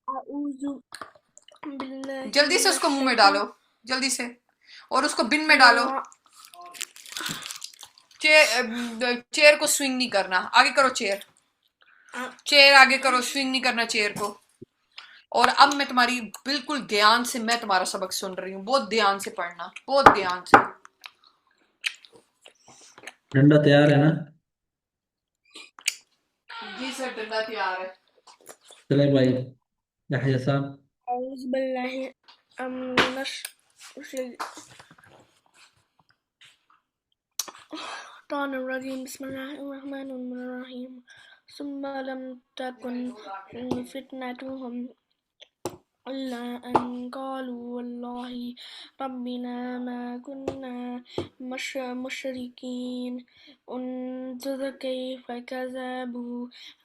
अऊज़ु बिल्लाहि जल्दी से उसको मिनश मुंह में डालो, शैतान जल्दी से। और उसको बिन में डालो। चेयर को स्विंग नहीं करना, आगे करो चेयर। चेयर आगे करो, स्विंग नहीं करना चेयर को। और अब मैं तुम्हारी बिल्कुल ध्यान से, मैं तुम्हारा सबक सुन रही हूँ, बहुत ध्यान से पढ़ना, बहुत ध्यान से। डंडा तैयार है ना? जी सर, डंडा तैयार है। चले भाई, यहया साहब। अऊज़ु बिल्लाहि मिनश शैतानिर रजीम बिस्मिल्लाहिर रहमानिर रहीम सुम्मा लम तकुन फितनतुहुम इल्ला अन क़ालू वल्लाहि रब्बिना मा कुन्ना मुशरिकीन उन्ज़ुर कैफ़ कज़्ज़बू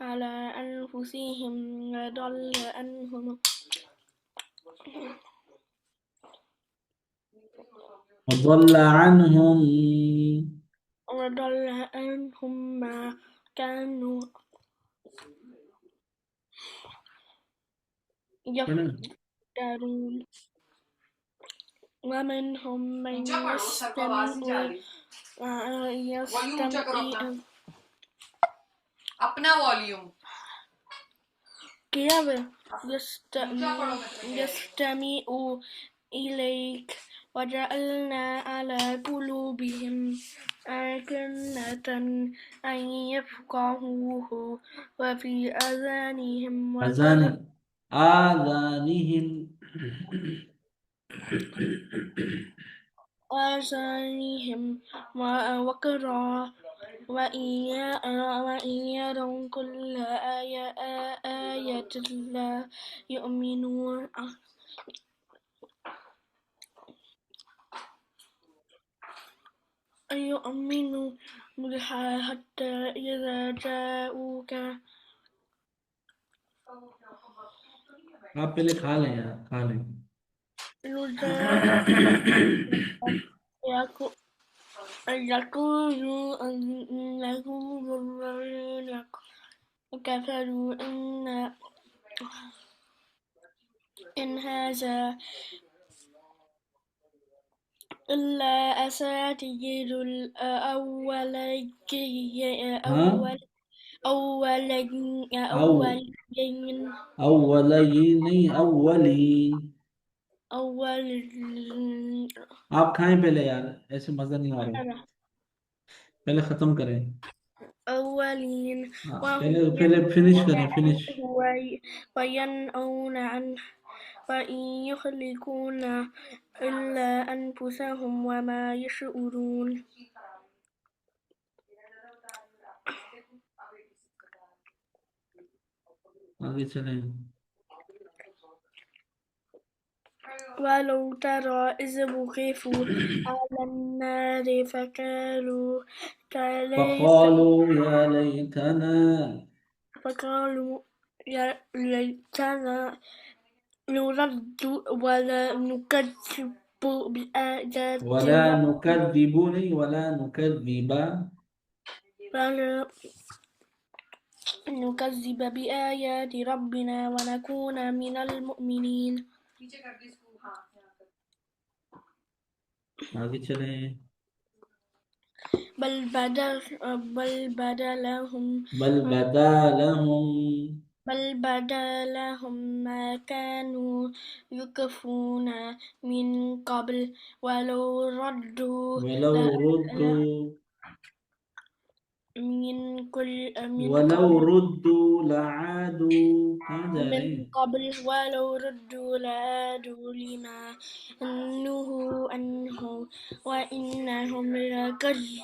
अला अन्फुसिहिम وضل عنهم ما كانوا पढ़े। يفترون ومنهم من ऊंचा पढ़ो सर को आवाज नहीं जा रही। वॉल्यूम ऊंचा करो अपना, يستمع अपना वॉल्यूम كيف ऊंचा पढ़ो, मैं तुम्हें कह रही हूँ। يستمع إليك وجعلنا على قلوبهم أكنة أن يفقهوه وفي آذانهم अजान وقر आजानिहिम। وقرا وإن يروا كل آية لا يؤمنوا بها حتى إذا جاءوك आप पहले खा लें यार, खा लें। يقولوا إنهم الذين كفروا إن هذا إلا أساطير الأولين हाँ, أو أولين अव्वलयीन नहीं, अव्वलीन। أول आप खाएं पहले यार, ऐसे मजा नहीं आ रहा। पहले खत्म करें। أولين हाँ, وهم पहले पहले फिनिश ينهون करें, फिनिश। عنه وينأون عنه وإن يخلقون إلا أنفسهم وما يشعرون आगे चलें। ولو ترى إذ وقفوا على النار فقالوا كليت فقالوا يا ليتنا فقالوا يا ليتنا نرد ولا نكذب بآيات ولا نكذب नहीं, ولا نكذب ولا نكذب بآيات ربنا ونكون من المؤمنين आगे चलें। बल बदा लहुम بل بدا لهم ما كانوا يخفون من قبل ولو ردوا ولو ردوا من ولو قبل ردوا لعادوا कहाँ जा من रहे हैं। قبل ولو ردوا لعادوا لما نهوا عنه وإنهم लकजनी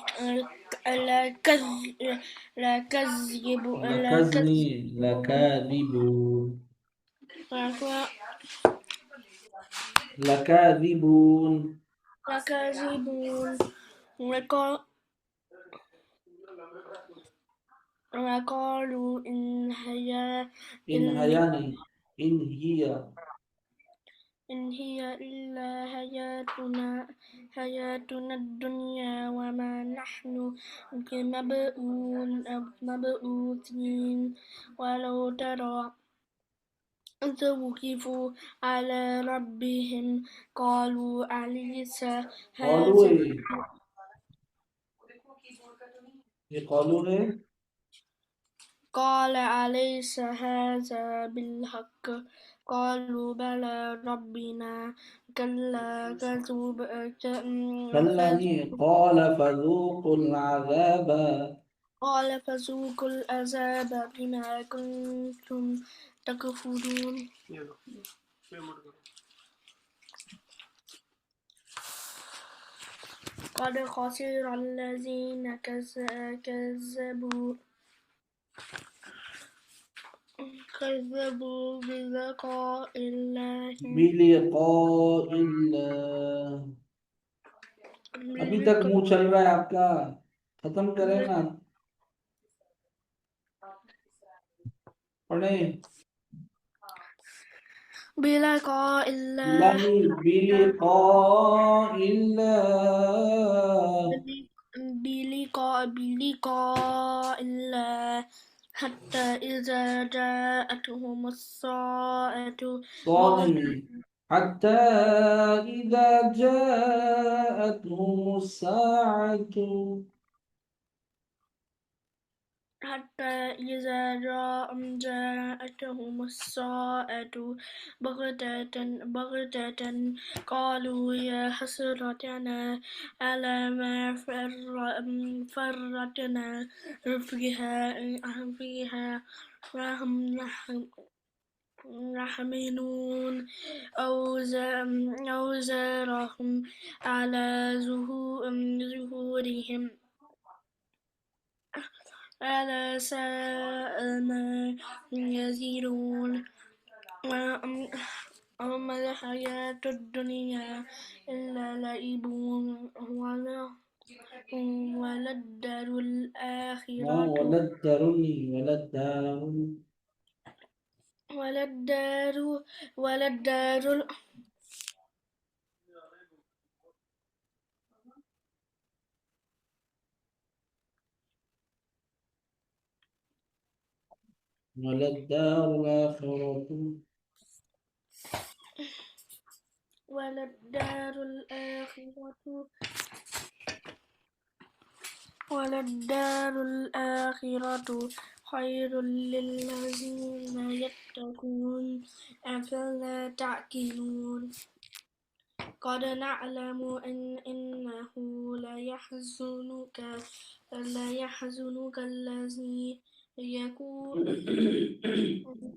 लकादिबून लकादिबून। لكاذبون وقالوا إن هي इन إلا हया नहीं, इन हिया إن هي إلا حياتنا الدنيا وما نحن بمبعوثين ولو ترى وقفوا على ربهم قالوا أليس قالوا هذا ايه ये قالوا है قال أليس هذا بالحق قالوا بلى ربنا كلا كلا नहीं قال فذوقوا العذاب قال فذوقوا العذاب بما كنتم تكفرون قد خسر الذين كذبوا بلقاء الله بلقاء الله अभी तक मुंह चल रहा है आपका खत्म करें ना पढ़े بلقاء الله नहीं بلقاء الله بلقاء الله حتى إذا جاءتهم الساعة صالح حتى إذا جاءتهم الساعة حتى إذا جاءتهم الساعة بغتة قالوا يا حسرتنا على ما فرطنا فيها وهم يحملون أوزارهم على ظهورهم ألا ساء ما يزرون وما الحياة الدنيا إلا لعب وللدار الآخرة وللدار الآخرة وللدار الآخرة وللدار الآخرة خير للذين يتقون أفلا تعقلون قد نعلم إنه ليحزنك الذي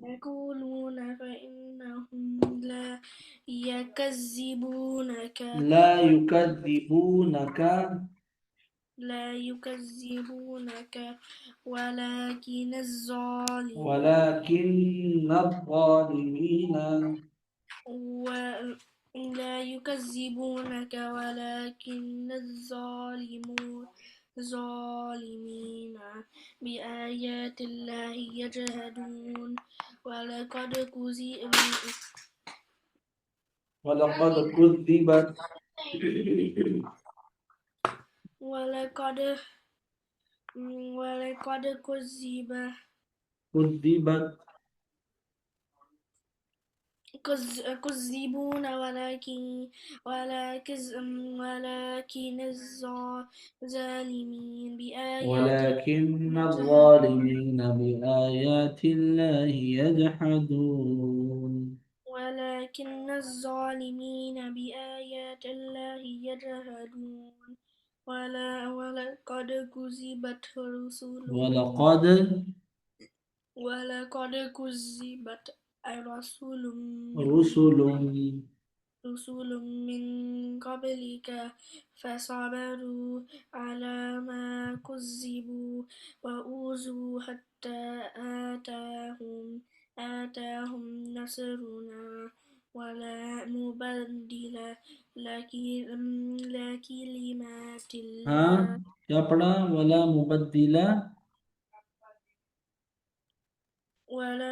يقولون فإنهم لا يكذبونك ولكن الظالمين لا يكذبونك ولكن الظالمين بآيات الله يجهدون ولقد كذبت ولقد كذبون ولكن الظالمين بآيات الله يجحدون ولكن الظالمين بآيات الله يجهدون ولقد كذبت رسل من قبلك فصبروا على ما كذبوا وأوذوا حتى آتاهم نصرنا ولا مبدل لكلمات الله क्या पढ़ा वला मुबद्दिला वला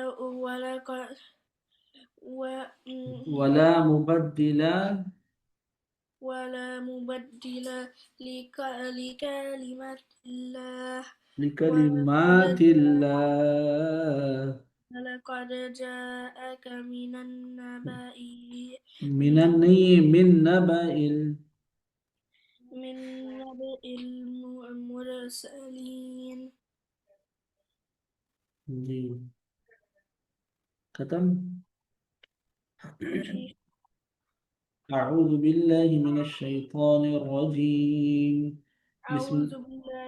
मुबद्दिला لكلمات الله لكلمات الله ولقد جاءك من النبأ من نبأ المرسلين जी खत्म जी أعوذ بالله من الشيطان الرجيم بسم أعوذ بالله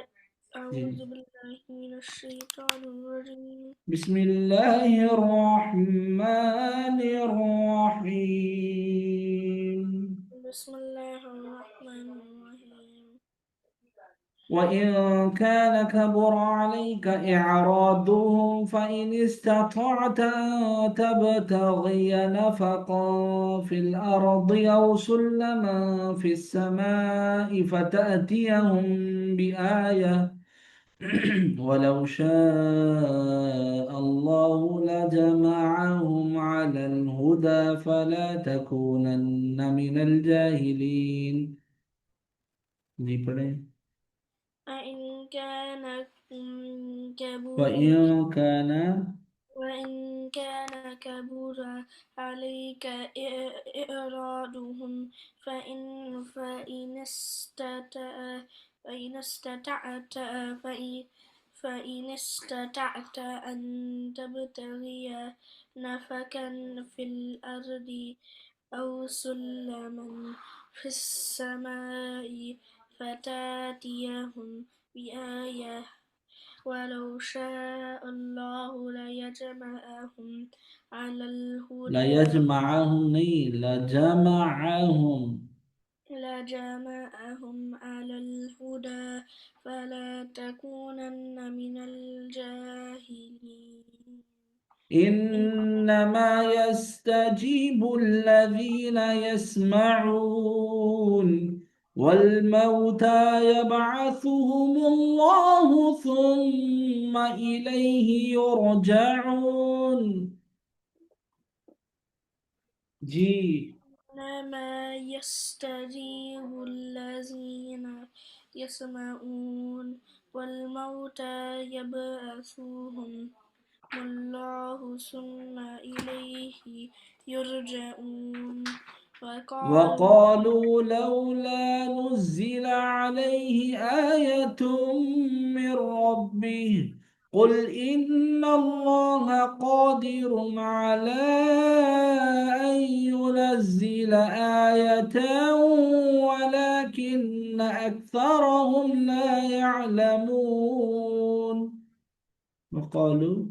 जी أعوذ بالله من الشيطان الرجيم بسم الله الرحمن الرحيم بسم الله الرحمن الرحيم وإن كان كبر عليك إعراضهم فإن استطعت أن تبتغي نفقا في الأرض أو سلما في السماء فتأتيهم بآية ولو شاء الله لجمعهم على الهدى فلا تكونن من الجاهلين जी पढ़ें وإن كان كبر وإن كان كبر عليك إعراضهم فإن استطعت فإن استطعت أن تبتغي نفقا في الأرض أو سلما في السماء فتأتيهم بآية ولو شاء الله ليجمعهم على لا الهدى يجمعهم नहीं لجمعهم لجمعهم على الهدى فلا تكونن من الجاهلين إنما يستجيب الذين يسمعون والموتى يبعثهم الله ثم إليه يرجعون जी إنما يستجيب الذين يسمعون والموتى يبعثهم الله ثم إليه يرجعون وقالوا لولا نزل عليه آية من ربه قل إن الله قادر على أن ينزل آية ولكن أكثرهم لا يعلمون وقالوا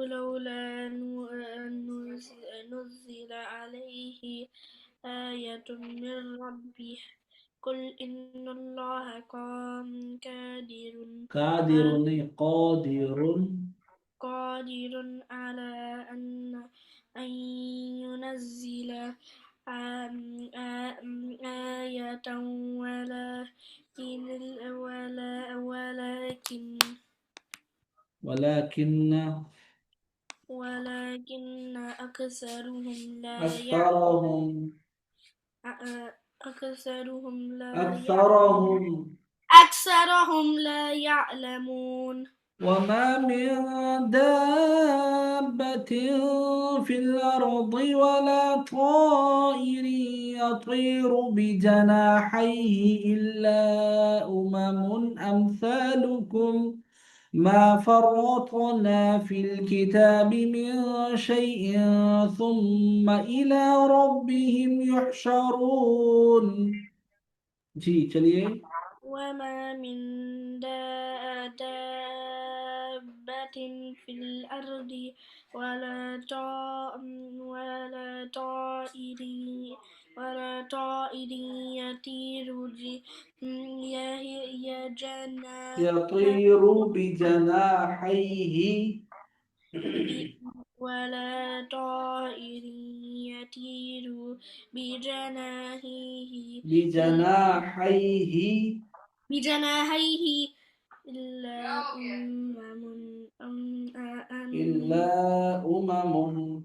لولا نزل عليه آية من ربه قل إن الله قادر على قادر قادر على أن ينزل آية ولكن ولكن أكثرهم أكثرهم أكثرهم أكثرهم لا يعلمون وما من دابة في الأرض ولا طائر يطير بجناحيه إلا أمم أمثالكم ما فرطنا في الكتاب من شيء ثم إلى ربهم يحشرون जी चलिए وما من دابة في الأرض ولا طائر يطير يطير بجناحيه ولا طائر يطير بجناحيه بجناحيه بجناحيه إلا إلا أمم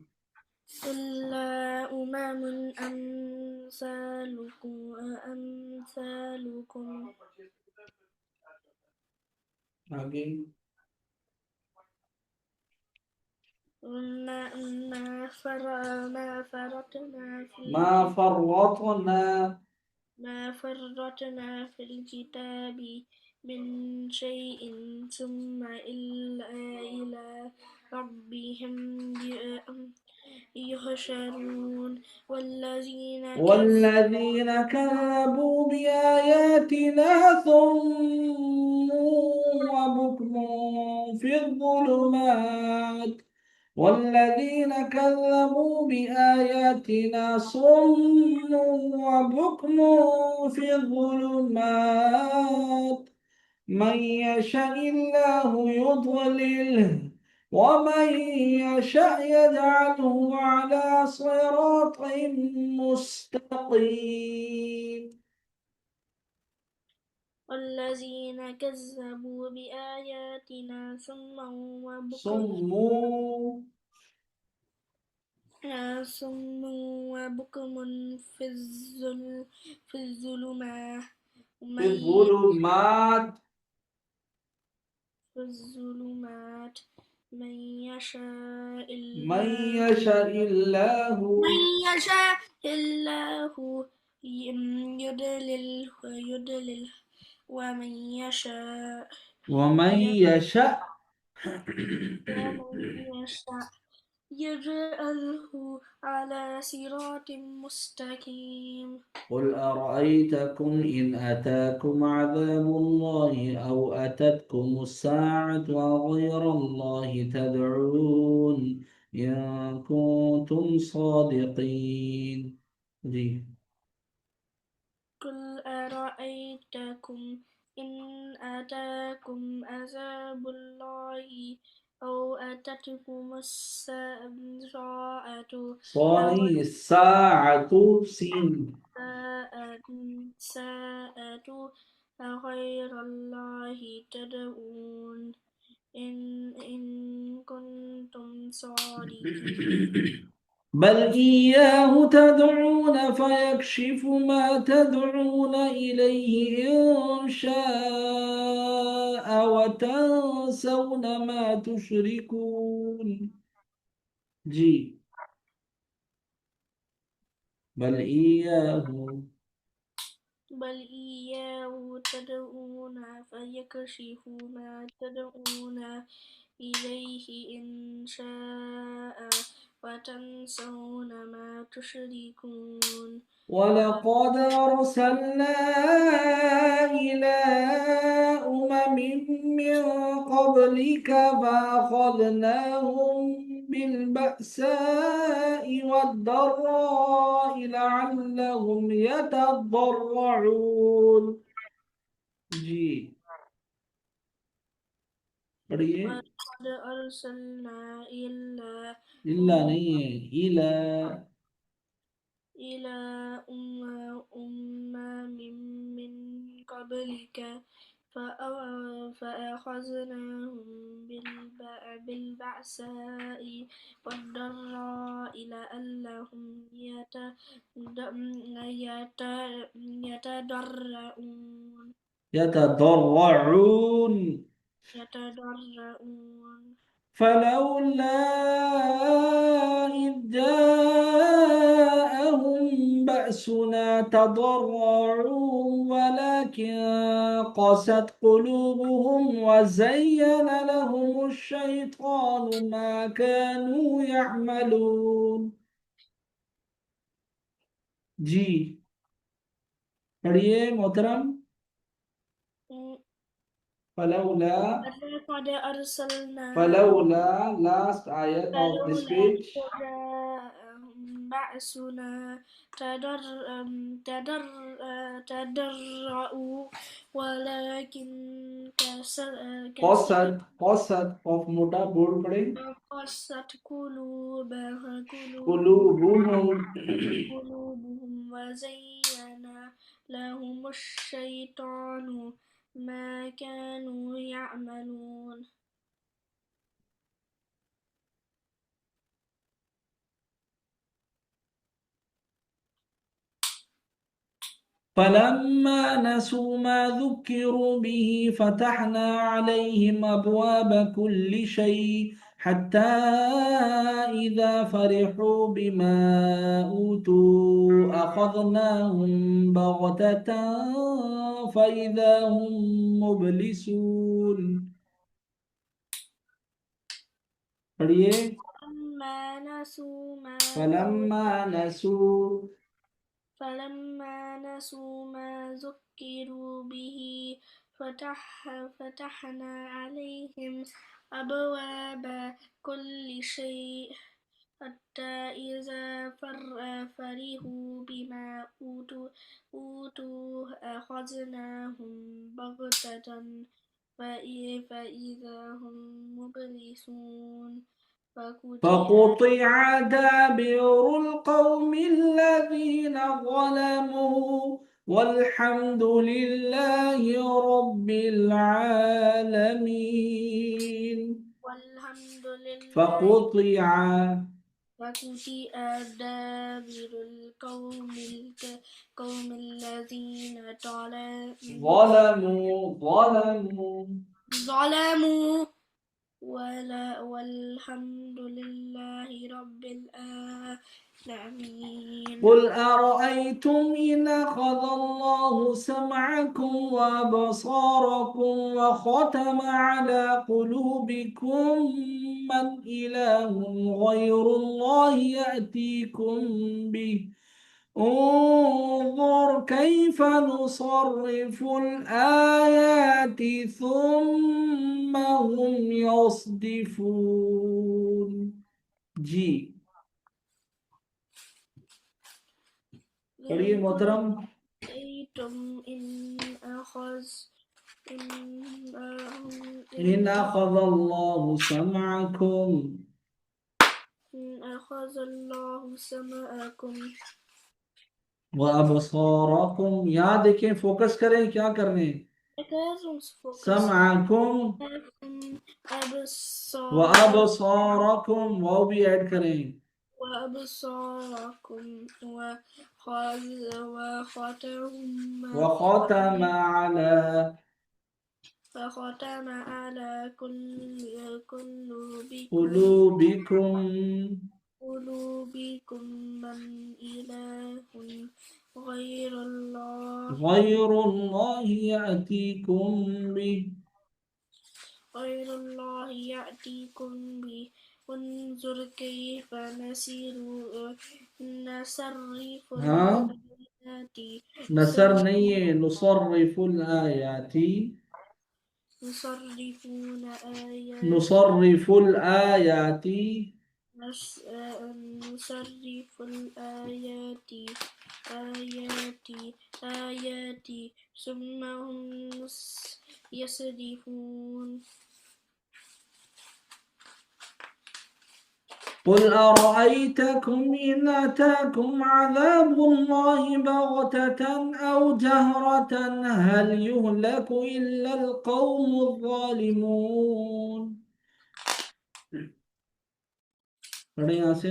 أمثالكم आगे ما فرطنا في الكتاب من شيء ثم إلى ربهم يحشرون والذين كذبوا بآياتنا صم وبكم في الظلمات والذين كذبوا بآياتنا صم وبكم في الظلمات من يشاء الله يضلله ومن يشاء يجعله على صراط مستقيم والذين كذبوا بآياتنا صم صم وبكم في الظلمات في الظلمات من يشاء من يشاء الله يضلله ومن يشاء يجعله على صراط مستقيم قل أرأيتكم إن أتاكم عذاب الله أو أتتكم الساعة أغير الله تدعون إن كنتم صادقين جي قل أرأيتكم إن أتاكم عذاب الله أو أتتكم الساعة الساعة سين أغير الله تدعون إن كنتم صادقين بل إياه تدعون فيكشف ما تدعون إليه إن شاء وتنسون ما تشركون جي بل إياه تدعون فيكشف ما تدعون إليه إن شاء وتنسون ما تشركون ولقد أرسلنا إلى من قبلك فأخذناهم بالبأساء والضراء لعلهم يتضرعون जी पढ़िए ولقد أرسلنا इल्ला नहीं है इला إلى أمم من قبلك فأخذناهم بالبأساء والضراء لعلهم يتضرعون فلولا إذ جاءهم بأسنا تضرعوا ولكن قست قلوبهم وزين لهم الشيطان ما كانوا يعملون जी पढ़िए मोहतरम ولقد أرسلنا فلولا last ayat of this page بأسنا تضرعوا ولكن قصد of मोटा बोर्ड पढ़े قست قلوبهم وزين لهم الشيطان ما كانوا يعملون فلما نسوا ما ذكروا به فتحنا عليهم أبواب كل شيء حتى إذا فرحوا بما أوتوا أخذناهم بغتة فإذا هم مبلسون. पढ़िए। فلما نسوا ما ذكروا به فتحنا عليهم أبواب كل شيء حتى إذا فرحوا بما أوتوا أخذناهم بغتة فإذا هم مبلسون فقطع دابر القوم الذين ظلموا والحمد لله رب العالمين. فقطع دابر القوم الذين ظلموا والحمد لله رب العالمين. قل أرأيتم إن أخذ الله سمعكم وأبصاركم وختم على قلوبكم من إله غير الله يأتيكم به انظر كيف نصرف الآيات ثم هم يصدفون. जी पढ़िए मोहतरम। إن أخذ الله سمعكم وأبصاركم। यहाँ देखें, फोकस करें, क्या करने, समअकुम वअबसारकुम, वो भी ऐड करें, وأبصاركم وختم على قلوبكم من إله غير الله يأتيكم به انظر كيف نصرف हाँ, الآيات नसर नहीं है, नुसर्रिफुल आयाती, नुसर्रिफुल आयाती نصرف الآيات ثم هم يصدفون. قل أرأيتكم إن أتاكم عذاب الله بغتة أو جهرة هل يهلك إلا القوم الظالمون. पढ़े यहाँ से,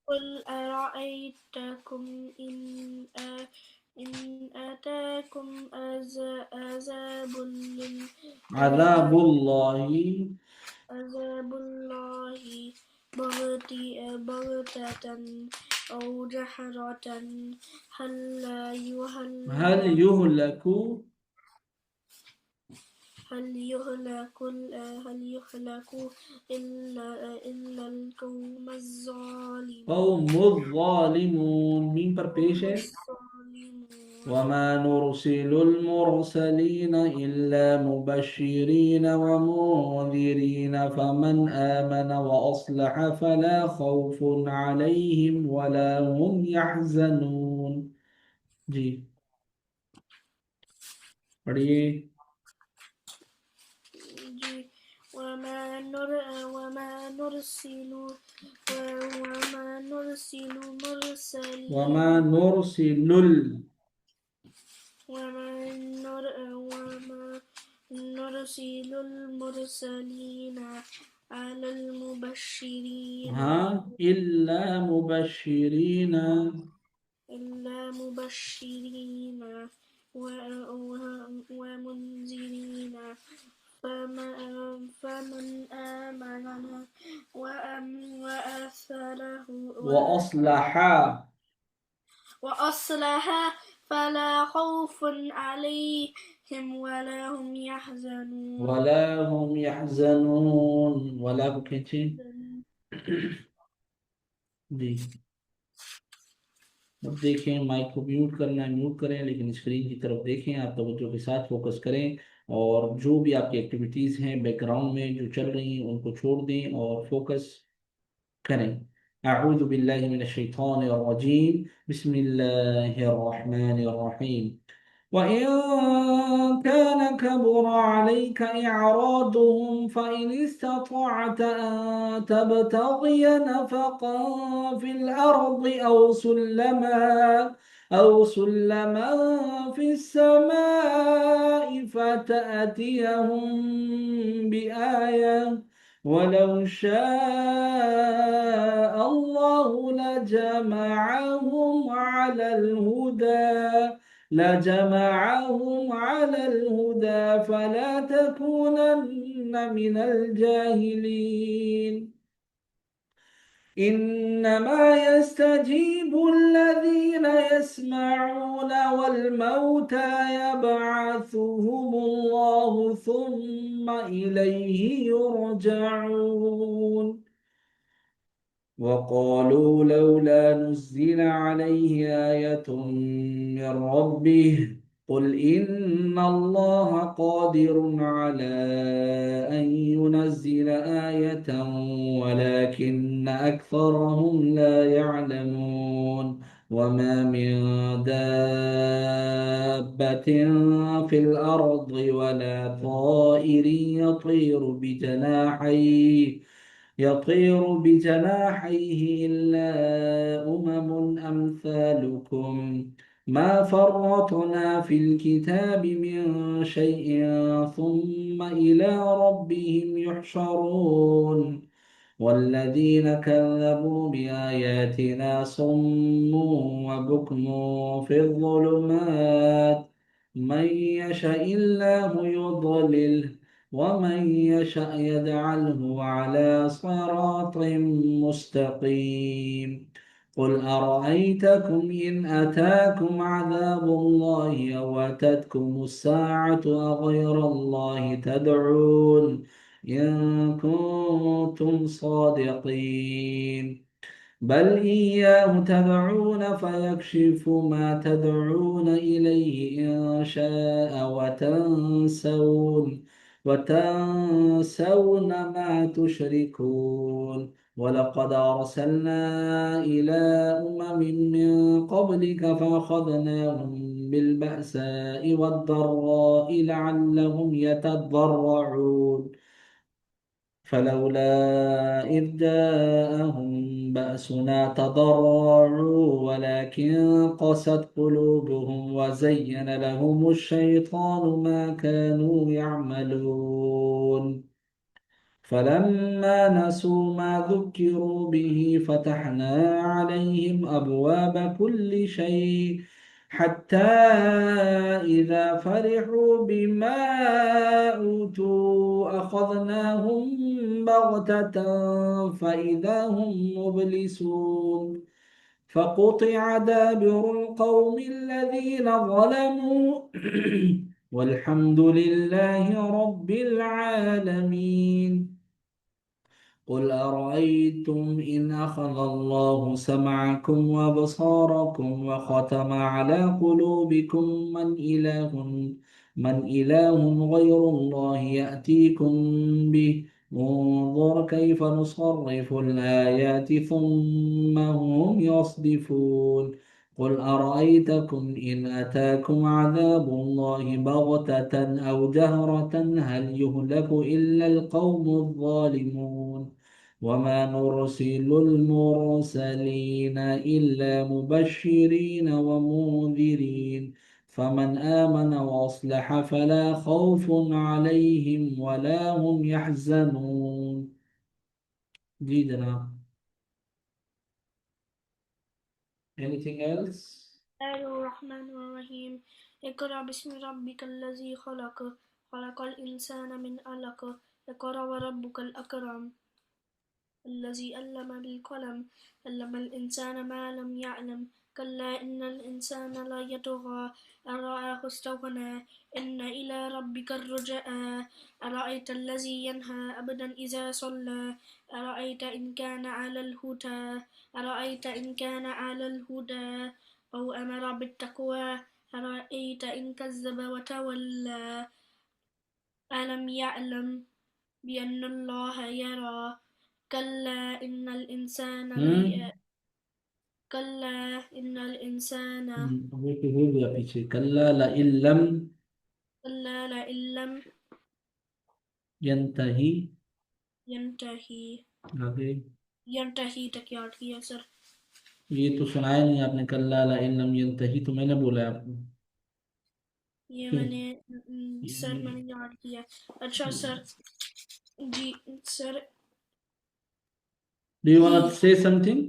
قل أرأيتكم إن أتاكم عذاب الله بغتة أو جهرة هل يهلك إلا القوم الظالمون. मीम पर पेश है, وما نرسل المرسلين إلا مبشرين ومنذرين فمن آمن وأصلح فلا خوف عليهم ولا هم يحزنون. जी पढ़िए। وما نرسل المرسلين على المبشرين हाँ, إلا مبشرين ومنذرين فمن آمن وأصلح فلا خوف عليهم ولا هم يحزنون ولا को खींचे जी। अब देखें, माइक को म्यूट करना है म्यूट करें, लेकिन स्क्रीन की तरफ देखें, आप तवज्जो के साथ फोकस करें। और जो भी आपकी एक्टिविटीज़ हैं बैकग्राउंड में जो चल रही हैं उनको छोड़ दें और फोकस करें। अऊज़ु बिल्लाहि मिनश शैतानिर रजीम, बिस्मिल्लाहिर रहमानिर रहीम। وإن كان كبر عليك إعراضهم فإن استطعت أن تبتغي نفقا في الأرض أو سلما في السماء فتأتيهم بآية ولو شاء الله لجمعهم على الهدى فلا تكونن من الجاهلين. إنما يستجيب الذين يسمعون والموتى يبعثهم الله ثم إليه يرجعون. وقالوا لولا نزل عليه آية من ربه قل إن الله قادر على أن ينزل آية ولكن أكثرهم لا يعلمون. وما من دابة في الأرض ولا طائر يطير بجناحيه إلا أمم أمثالكم ما فرطنا في الكتاب من شيء ثم إلى ربهم يحشرون. والذين كذبوا بآياتنا صم وبكم في الظلمات من يشاء الله يضلله ومن يشأ يجعله على صراط مستقيم. قل أرأيتكم إن أتاكم عذاب الله أو أتتكم الساعة أغير الله تدعون إن كنتم صادقين بل إياه تدعون فيكشف ما تدعون إليه إن شاء وتنسون ما تشركون. ولقد أرسلنا إلى أمم من قبلك فأخذناهم بالبأساء والضراء لعلهم يتضرعون فلولا إذ جاءهم بأسنا تضرعوا ولكن قست قلوبهم وزين لهم الشيطان ما كانوا يعملون. فلما نسوا ما ذكروا به فتحنا عليهم أبواب كل شيء حتى إذا فرحوا بما أوتوا أخذناهم بغتة فإذا هم مبلسون. فقطع دابر القوم الذين ظلموا والحمد لله رب العالمين. قل أرأيتم إن أخذ الله سمعكم وأبصاركم وختم على قلوبكم من إله غير الله يأتيكم به انظر كيف نصرف الآيات ثم هم يصدفون. قل أرأيتكم إن أتاكم عذاب الله بغتة أو جهرة هل يهلك إلا القوم الظالمون. وما نرسل المرسلين إلا مبشرين ومنذرين فمن آمن وأصلح فلا خوف عليهم ولا هم يحزنون. जी जनाब, anything else? الرحمن الرحيم اقرأ باسم ربك الذي خلق الإنسان من علق اقرأ وربك الأكرم. الذي علم بالقلم علم الإنسان ما لم يعلم كلا إن الإنسان لا يطغى أن رآه استغنى إن إلى ربك الرجعى أرأيت الذي ينهى عبدا إذا صلى أرأيت إن كان على الهدى أرأيت إن كان على الهدى أو أمر بالتقوى أرأيت إن كذب وتولى ألم يعلم بأن الله يرى كلا إن الإنسان हम्म كلا إن الإنسان हो गया पीछे कल्ला ला इल्लम كلا لئن لم यंतही ينتهي आगे ينتهي तक याद किया सर ये तो सुनाया नहीं आपने कल्ला ला इल्लम यंतही तो मैंने बोला है आपको ये क्यों मैंने सर मैंने याद किया अच्छा sir ji sir do you want to please say something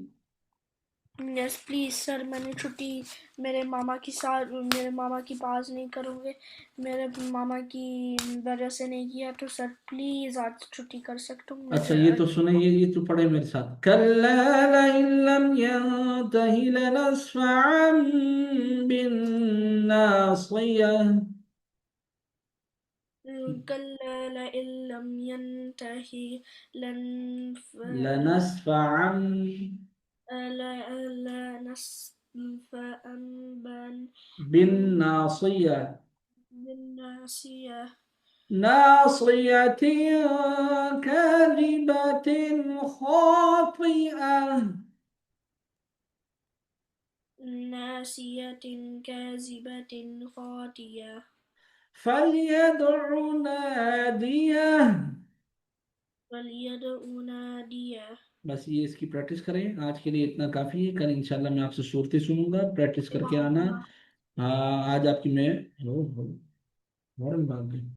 yes please sir मैंने छुट्टी मेरे मामा की साथ मेरे मामा की पास नहीं करूँगे मेरे मामा की वजह से नहीं किया तो सर प्लीज आज छुट्टी कर सकता हूँ अच्छा मुझे ये तो सुने ये तो पढ़े मेरे साथ कल्ला ला इल्लम यंतही लनस्फअन बिन नासिया كلا لئن لم ينته लनस्फअन لنسفعا बिन नासिया بالناصية ناصية كاذبة خاطئة ناسية كاذبة خاطئة فليدع ناديه فليدع ناديه बस ये इसकी प्रैक्टिस करें आज के लिए इतना काफ़ी है कल इंशाल्लाह मैं आपसे सूरतें सुनूंगा प्रैक्टिस करके आना सुबहानल्लाह हाँ आज आपकी मैं हो, हो, भाग गई